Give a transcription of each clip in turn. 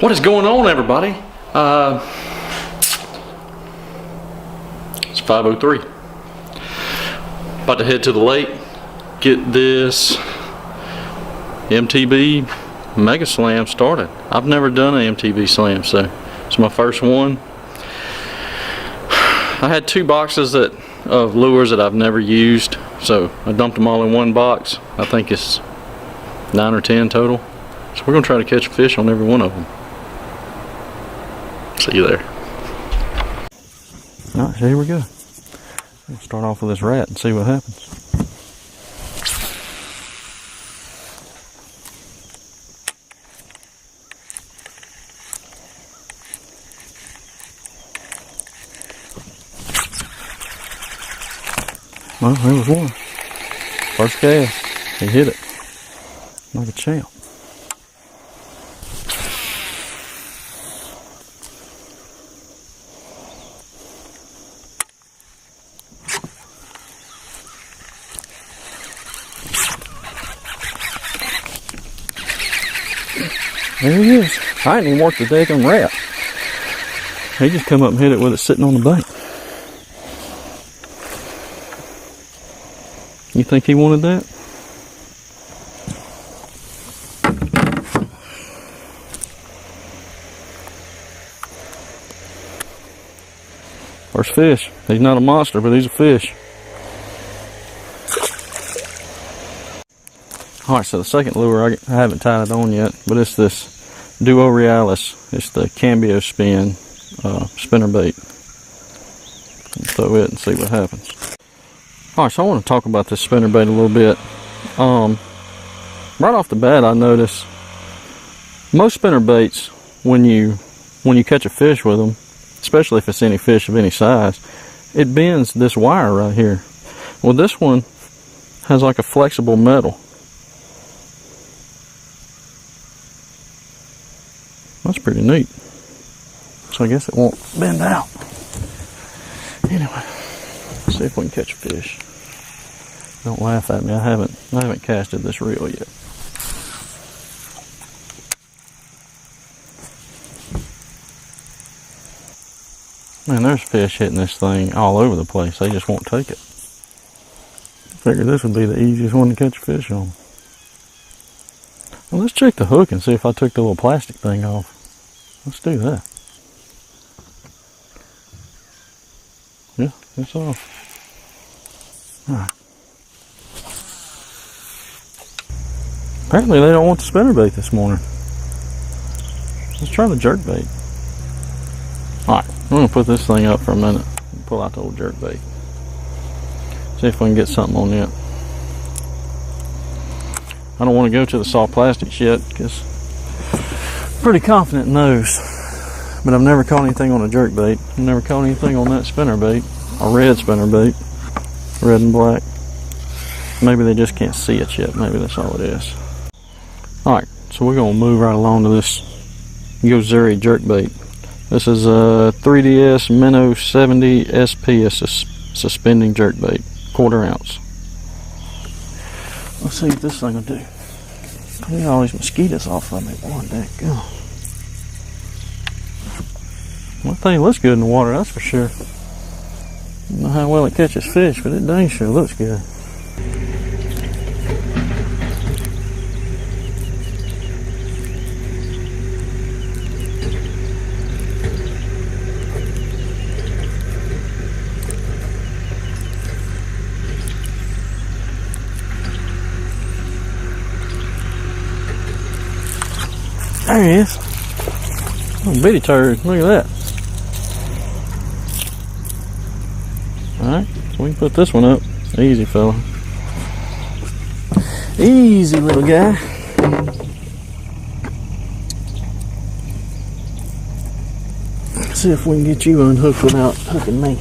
What is going on, everybody? It's 5:03. About to head to the lake, get this MTB Mega Slam started. I've never done an MTB Slam, so it's my first one. I had 2 boxes of lures that I've never used, so I dumped them all in one box. I think it's 9 or 10 total. So we're gonna try to catch a fish on every one of them. See you there. Alright, here we go. We'll start off with this rat and see what happens. Well, there was one. First cast, he hit it like a champ. There he is. I didn't even work the daggum rat. He just come up and hit it with it sitting on the bank. You think he wanted that? First fish. He's not a monster, but he's a fish. Alright, so the second lure, I haven't tied it on yet, but it's this Duo Realis. It's the Cambio Spin spinnerbait. Throw it and see what happens. Alright, so I want to talk about this spinnerbait a little bit. Right off the bat, I notice most spinnerbaits, when you catch a fish with them, especially if it's any fish of any size, it bends this wire right here. Well, this one has like a flexible metal. That's pretty neat. So I guess it won't bend out. Anyway, let's see if we can catch a fish. Don't laugh at me. I haven't casted this reel yet. Man, there's fish hitting this thing all over the place. They just won't take it. Figured this would be the easiest one to catch a fish on. Well, let's check the hook and see if I took the little plastic thing off. Let's do that. Yeah, it's off. Alright. Apparently they don't want the spinnerbait this morning. Let's try the jerkbait. Alright, I'm going to put this thing up for a minute and pull out the old jerkbait. See if we can get something on it. I don't want to go to the soft plastics yet because I'm pretty confident in those. But I've never caught anything on a jerkbait. I've never caught anything on that spinnerbait. A red spinnerbait. Red and black. Maybe they just can't see it yet. Maybe that's all it is. Alright, so we're going to move right along to this Yo-Zuri jerkbait. This is a 3DS Minnow 70 SP. It's a suspending jerkbait. 1/4 ounce. Let's see what this thing will do. Clean all these mosquitoes off of me. One day go. One thing looks good in the water, that's for sure. I don't know how well it catches fish, but it dang sure looks good. There he is. Little bitty turd. Look at that. Alright, so we can put this one up. Easy, fella. Easy, little guy. Let's see if we can get you unhooked without hooking me.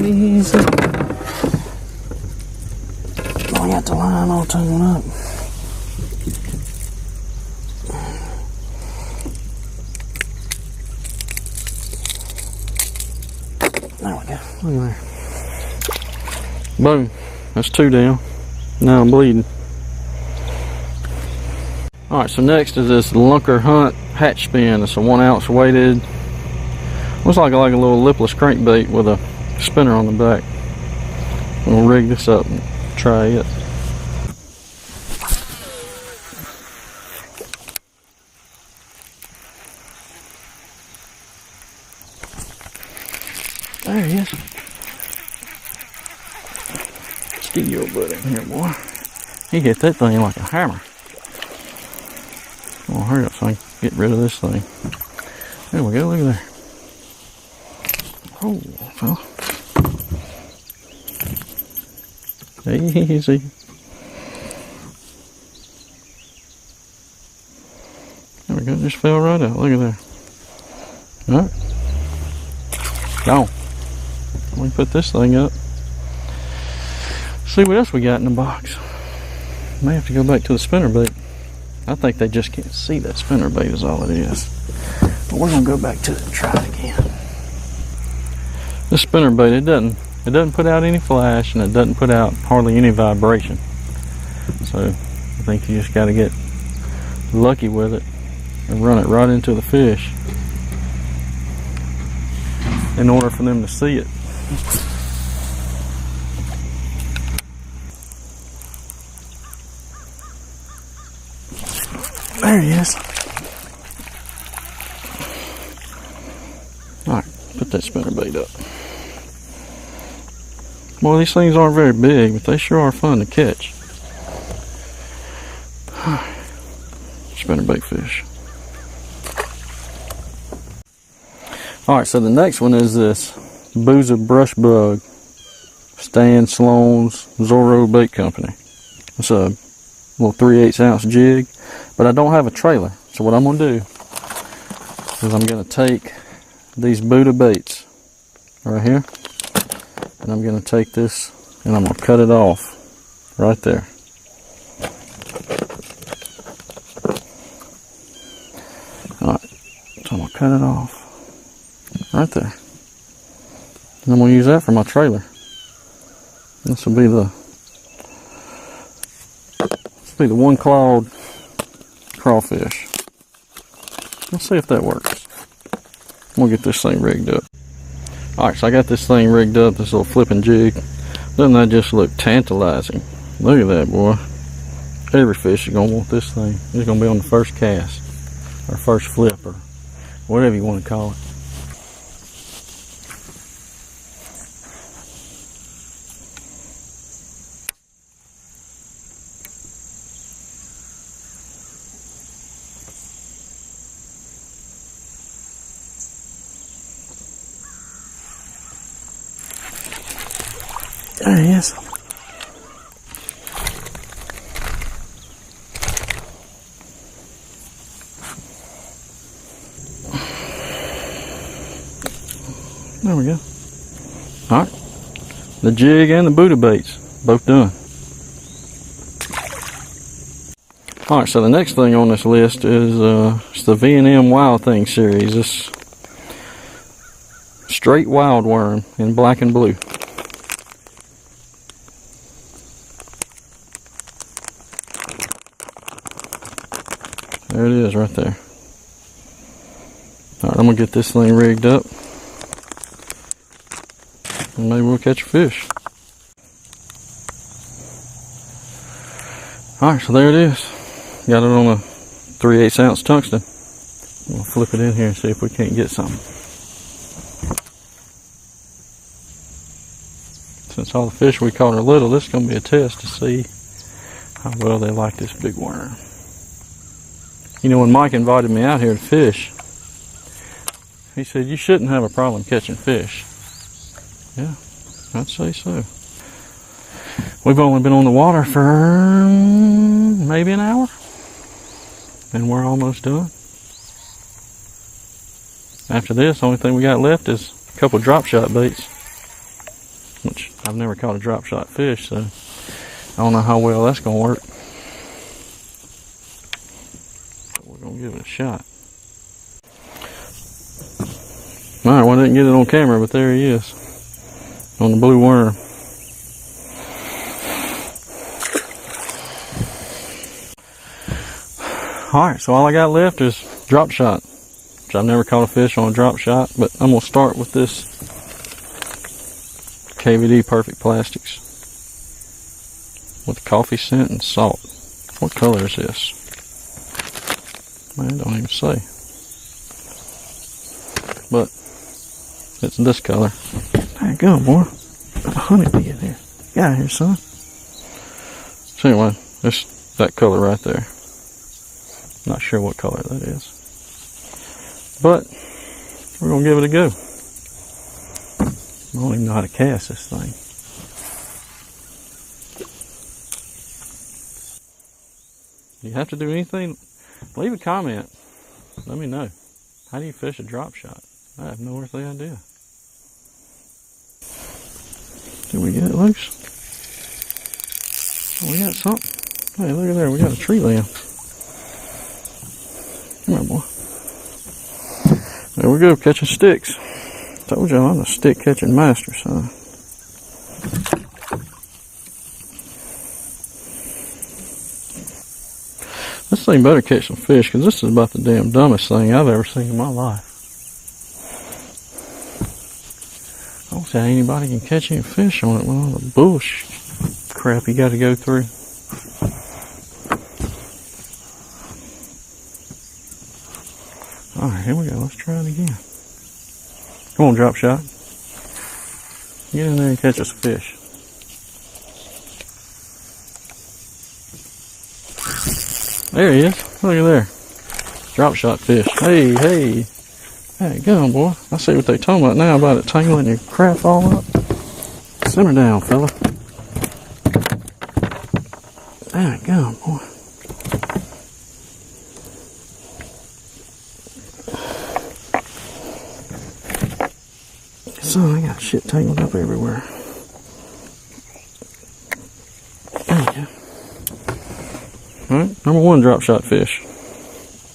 Easy. Oh, I got the line all tangled up. There we go. Look at there. Boom. That's 2 down. Now I'm bleeding. Alright, so next is this Lunker Hunt hatch spin. It's a 1 ounce weighted. Looks like a little lipless crankbait with a spinner on the back. We'll rig this up and try it. There he is. Let's get your butt in here, boy. He hit that thing like a hammer. Come on, hurry up so I can get rid of this thing. There we go, look at there. Oh, fella. Easy. There we go, just fell right out. Look at there. Alright. Gone. Let me put this thing up. See what else we got in the box. May have to go back to the spinnerbait. I think they just can't see that spinnerbait is all it is. But we're gonna go back to it and try it again. This spinnerbait, it doesn't put out any flash, and it doesn't put out hardly any vibration. So I think you just got to get lucky with it and run it right into the fish in order for them to see it. There he is. Alright, put that spinnerbait up. Well, these things aren't very big, but they sure are fun to catch. Spinnerbait fish. Alright, so the next one is this Booza Brush Bug, Stan Sloan's Zorro Bait Company. It's a little 3/8 ounce jig, but I don't have a trailer. So what I'm going to do is I'm going to take these Buddha baits right here, and I'm going to take this and I'm going to cut it off right there. Alright, so I'm going to cut it off right there. And I'm going to use that for my trailer. This will be the one clawed crawfish. Let's see if that works. We'll get this thing rigged up. Alright, so I got this thing rigged up, this little flipping jig. Doesn't that just look tantalizing? Look at that, boy. Every fish is going to want this thing. It's going to be on the first cast, or first flip, or whatever you want to call it. There he is. There we go. Alright. The jig and the Buddha baits, both done. Alright, so the next thing on this list is it's the V&M Wild Thing series. This straight wild worm in black and blue. There it is right there. Alright, I'm going to get this thing rigged up. And maybe we'll catch a fish. Alright, so there it is. Got it on a 3/8 ounce tungsten. We'll flip it in here and see if we can't get something. Since all the fish we caught are little, this is going to be a test to see how well they like this big worm. You know, when Mike invited me out here to fish, he said, you shouldn't have a problem catching fish. Yeah, I'd say so. We've only been on the water for maybe an hour, and we're almost done. After this, the only thing we got left is a couple drop shot baits, which I've never caught a drop shot fish, so I don't know how well that's going to work. Gonna give it a shot. Alright, well I didn't get it on camera, but there he is. on the blue worm. Alright, so all I got left is drop shot, which I've never caught a fish on a drop shot, but I'm going to start with this KVD Perfect Plastics with coffee scent and salt. What color is this? Man, I don't even say. But it's this color. There you go, boy. Got a honeybee in here. Get out of here, son. So anyway, it's that color right there. Not sure what color that is. But we're going to give it a go. I don't even know how to cast this thing. Do you have to do anything? Leave a comment. Let me know. How do you fish a drop shot? I have no earthly idea. Did we get it loose? Oh, we got something. Hey, look at there. We got a tree limb. Come here, boy. There we go, catching sticks. Told you I'm a stick catching master, son. This thing better catch some fish, because this is about the damn dumbest thing I've ever seen in my life. I don't see how anybody can catch any fish on it with all the bullshit crap you got to go through. Alright, here we go. Let's try it again. Come on, drop shot. Get in there and catch us a fish. There he is. Look at there. Drop shot fish. Hey, hey. Hey, go on, boy. I see what they talking about now about it tangling your crap all up. Simmer down, fella. There you go, boy. Son, I got shit tangled up everywhere. There you go. Alright, number one drop shot fish.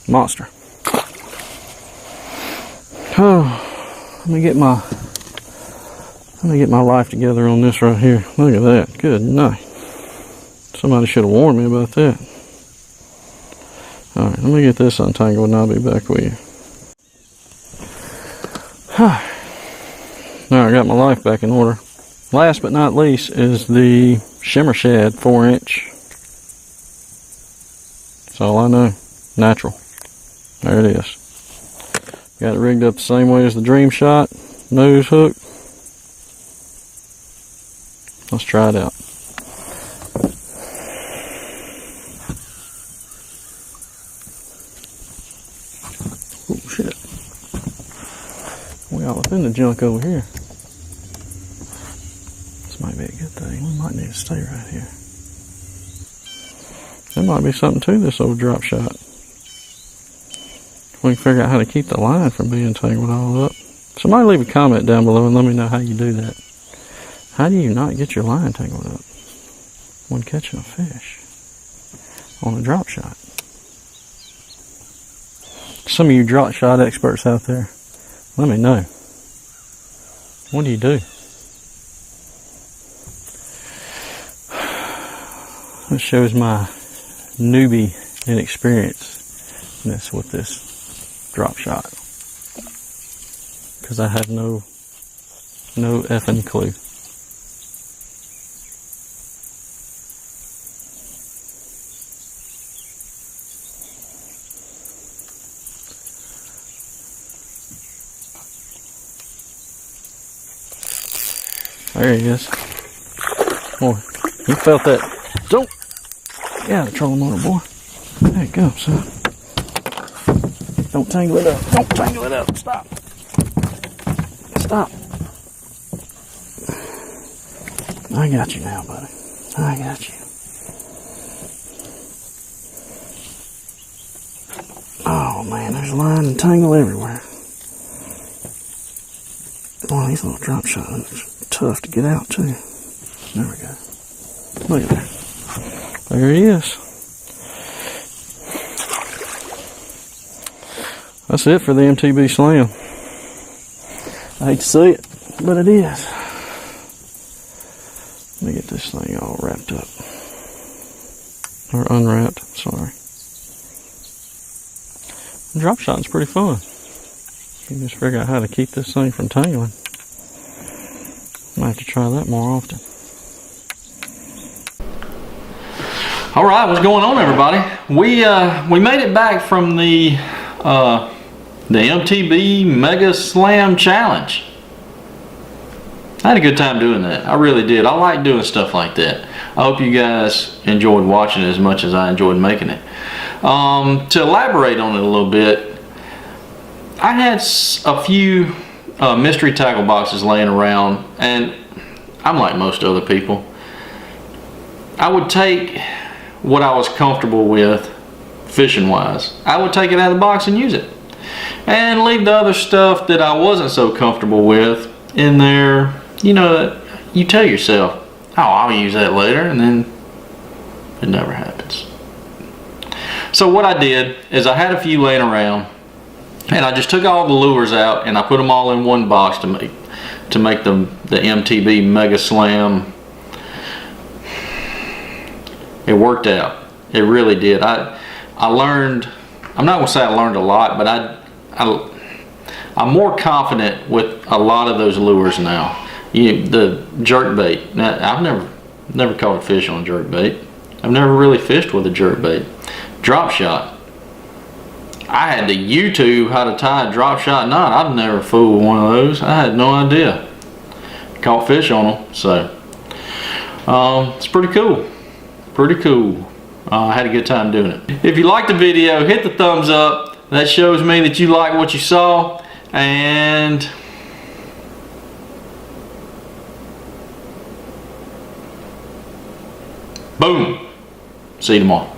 Monster. Oh, let me get my life together on this right here. Look at that. Good night. Somebody should have warned me about that. Alright, let me get this untangled and I'll be back with you. Alright, I got my life back in order. Last but not least is the Shimmer Shad 4-inch. That's all I know. Natural. There it is. Got it rigged up the same way as the Dream Shot nose hook. Let's try it out. Oh shit. We all up in the junk over here. This might be a good thing. We might need to stay right here. There might be something to this old drop shot. We can figure out how to keep the line from being tangled all up. Somebody leave a comment down below and let me know how you do that. How do you not get your line tangled up when catching a fish on a drop shot? Some of you drop shot experts out there, let me know. What do you do? This shows my newbie inexperiencedness with this drop shot, because I have no effing clue. There he is. Boy, you felt that. Don't. Yeah, the trolling motor, boy. There you go, son. Don't tangle it up. Don't tangle it up. Stop. Stop. I got you now, buddy. I got you. Oh, man, there's line and tangle everywhere. Boy, these little drop shots are tough to get out, too. There we go. Look at that. There he is. That's it for the MTB Slam. I hate to see it, but it is. Let me get this thing all wrapped up. Or unwrapped, sorry. Drop shotting's pretty fun. You just figure out how to keep this thing from tangling. Might have to try that more often. All right, what's going on, everybody? We made it back from the MTB Mega Slam Challenge. I had a good time doing that. I really did. I like doing stuff like that. I hope you guys enjoyed watching it as much as I enjoyed making it. To elaborate on it a little bit, I had a few mystery tackle boxes laying around, and I'm like most other people. I would take what I was comfortable with fishing wise. I would take it out of the box and use it, and leave the other stuff that I wasn't so comfortable with in there. You know, you tell yourself, oh, I'll use that later, and then it never happens. So what I did is I had a few laying around, and I just took all the lures out and I put them all in one box to make the MTB Mega Slam. It worked out. It really did. I learned, I'm not gonna say I learned a lot, but I'm more confident with a lot of those lures now. The jerk bait. Now, I've never caught a fish on jerk bait. I've never really fished with a jerk bait. Drop shot. I had to YouTube how to tie a drop shot knot. I've never fooled with one of those. I had no idea. Caught fish on them, so it's pretty cool. Pretty cool. I had a good time doing it. If you liked the video, hit the thumbs up. That shows me that you like what you saw, and boom. See you tomorrow.